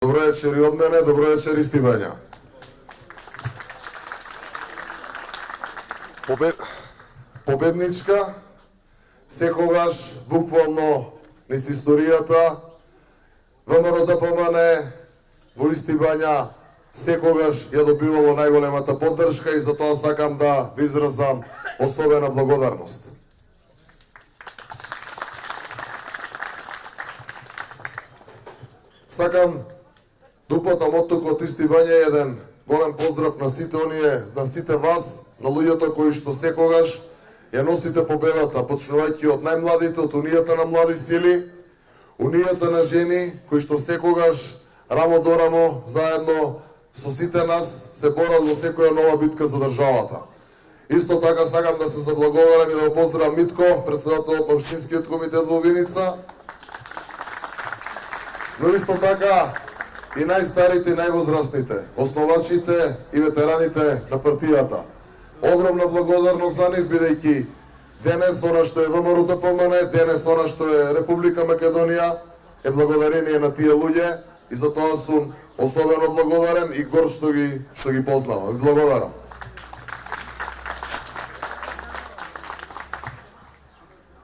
Добро вечер и од мене, добро вечер и Стивања. Победничка, секогаш, буквално низ историјата, ВМРО ДПМН во Истибања секогаш ја добивало најголемата поддршка и за тоа сакам да ви изразам особена благодарност. Сакам да упатам оттук Истибања еден голем поздрав на сите оние, на сите вас, на луѓето кои што секогаш ја носите победата, почнувајќи од најмладите, од унијата на млади сили, унијата на жени кои што секогаш рамо до рамо заедно со сите нас се борат во секоја нова битка за државата. Исто така сакам да се заблагодарам и да го поздравам Митко, председателот на Општинскиот комитет во Виница, но исто така и најстарите и највозрастните, основачите и ветераните на партијата. Огромна благодарност за нив, бидејќи денес она што е ВМРО ДПМН, денес она што е Република Македонија е благодарение на тие луѓе и за тоа сум особено благодарен и горд што ги познавам. Благодарам.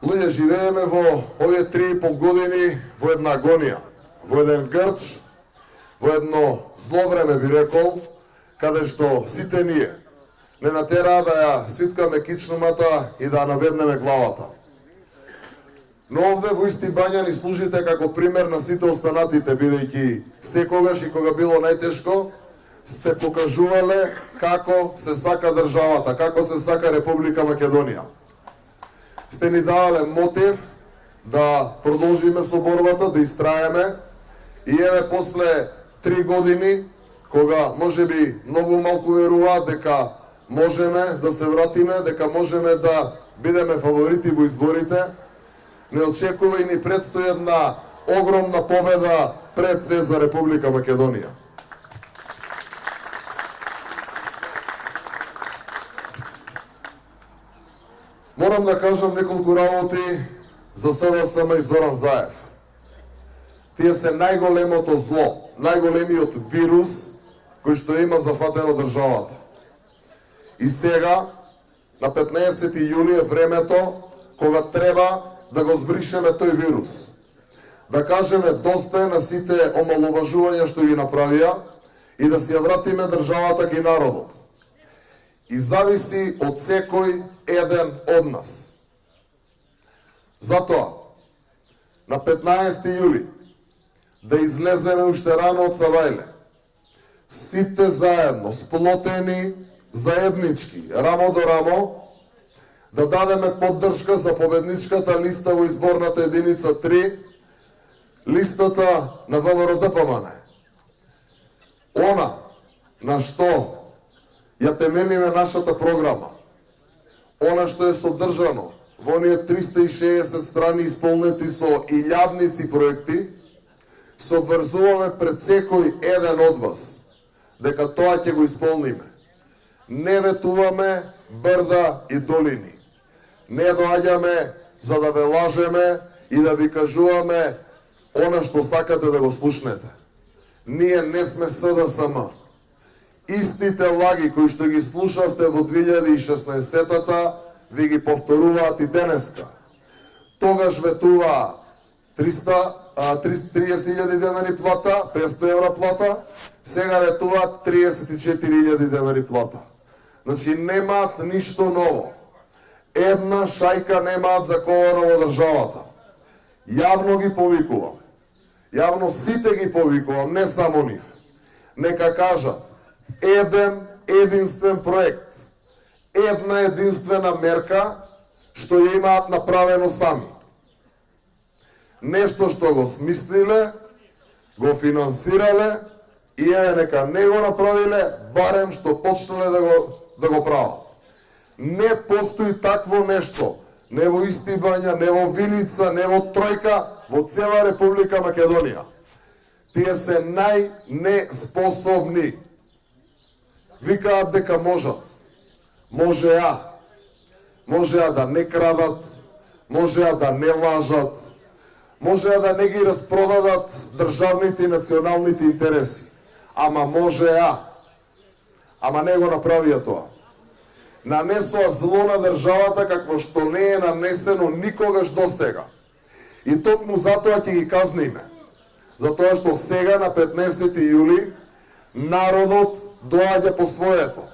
Луѓе, живееме во овие 3,5 години во една агонија, во еден грч, во едно зло време би рекол, каде што сите ние не натераа да ја свиткаме кичнумата и да наведнеме главата. Но овде во Истибања ни служите како пример на сите останатите, бидејќи секогаш и кога било најтешко, сте покажувале како се сака државата, како се сака Република Македонија. Сте ни давале мотив да продолжиме со борбата, да истраеме и еве после 3 години, кога можеби многу малку веруваат дека можеме да се вратиме, дека можеме да бидеме фаворити во изборите, не очекува и ни предстои една огромна победа пред се за Република Македонија. Морам да кажам неколку работи за СДСМ и Зоран Заев. Тие се најголемото зло, најголемиот вирус кој што има зафатено државата. И сега, на 15 јули е времето кога треба да го збришеме тој вирус. Да кажеме доста е на сите омалуважувања што ги направија и да си ја вратиме државата кај народот. И зависи од секој еден од нас. Затоа, на 15 јули, да излеземе уште рано од Савајле, сите заедно, сплотени, заеднички, рамо до рамо, да дадеме поддршка за победничката листа во изборната единица 3, листата на ВМРО ДПМН. Она на што ја темелиме нашата програма, она што е содржано во оние 360 страни исполнети со илјадници проекти, се обврзуваме пред секој еден од вас дека тоа ќе го исполниме. Не ветуваме брда и долини. Не доаѓаме за да ве лажеме и да ви кажуваме она што сакате да го слушнете. Ние не сме СДСМ. Истите лаги кои што ги слушавте во 2016-та ви ги повторуваат и денеска. Тогаш ветуваа 30.000 денари плата, 500 евра плата, сега ветуваат 34.000 денари плата. Значи немаат ништо ново. Една шајка немаат заковано во државата. Јавно ги повикувам. Јавно сите ги повикувам, не само нив. Нека кажат еден единствен проект, една единствена мерка што ја имаат направено сами. Нешто што го смислиле, го финансирале и еве нека не го направиле, барем што почнале да го прават. Не постои такво нешто, не во Истибања, не во Виница, не во Тројка, во цела Република Македонија. Тие се најнеспособни. Викаат дека можат. Можеа да не крадат, можеа да не лажат, можеа да не ги распродадат државните и националните интереси. Ама можеа. Ама не го направија тоа. Нанесоа зло на државата какво што не е нанесено никогаш досега. И токму затоа ќе ги казниме. Затоа што сега на 15 јули народот доаѓа по своето.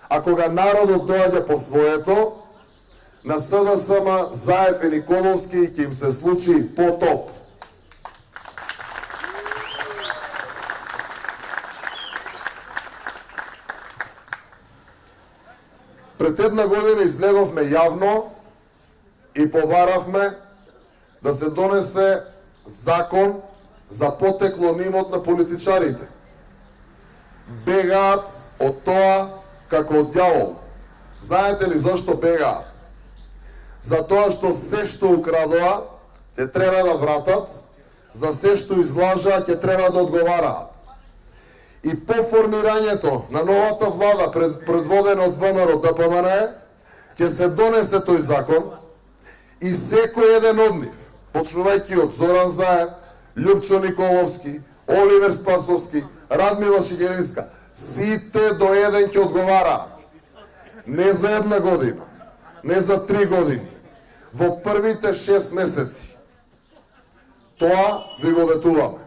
А кога народот доаѓа по своето, на СДСМ, Заев и Николовски ќе им се случи потоп. Пред една година излеговме јавно и побаравме да се донесе закон за потекло имот на политичарите. Бегаат од тоа како од дјавол. Знаете ли зашто бегаат? Затоа што се што украдоа, ќе треба да вратат, за се што излажаа, ќе треба да одговараат. И по формирањето на новата влада, предводена од ВМРО ДПМН, ќе се донесе тој закон и секој еден од нив, почнувајќи од Зоран Заев, Љупчо Николовски, Оливер Спасовски, Радмила Шигеринска, сите до еден ќе одговараат. Не за една година, не за 3 години, во првите 6 месеци. Тоа ви го ветуваме.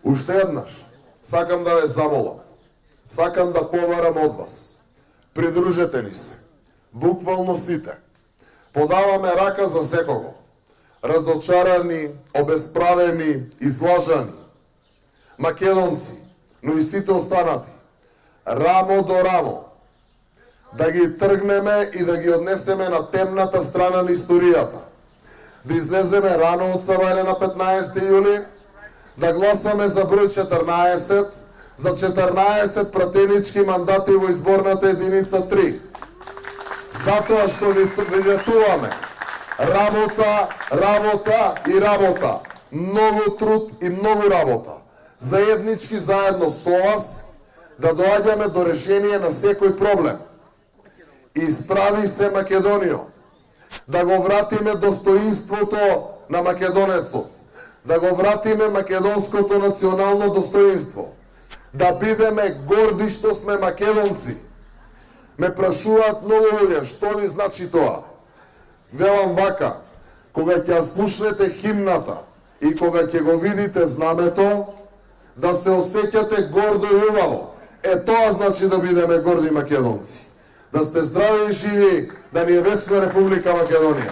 Уште еднаш, сакам да ве замолам, сакам да побарам од вас. Придружете ни се, буквално сите. Подаваме рака за секого. Разочарани, обесправени, излажани. Македонци, но и сите останати. Рамо до рамо. Да ги тргнеме и да ги однесеме на темната страна на историјата. Да излеземе рано од Савајле на 15 јули, да гласаме за број 14, за 14 пратенички мандати во изборната единица 3. Затоа што ви ветуваме работа, работа и работа. Многу труд и многу работа. Заеднички заедно со вас да доаѓаме до решение на секој проблем. Исправи се Македонија. Да го вратиме достоинството на македонецот. Да го вратиме македонското национално достоинство. Да бидеме горди што сме македонци. Ме прашуваат многу луѓе, што ви значи тоа? Велам вака, кога ќе слушнете химната и кога ќе го видите знамето, да се осеќате гордо и убаво. Тоа значи да бидеме горди македонци. Да сте здрави и живи, да ни е вечна Република Македонија.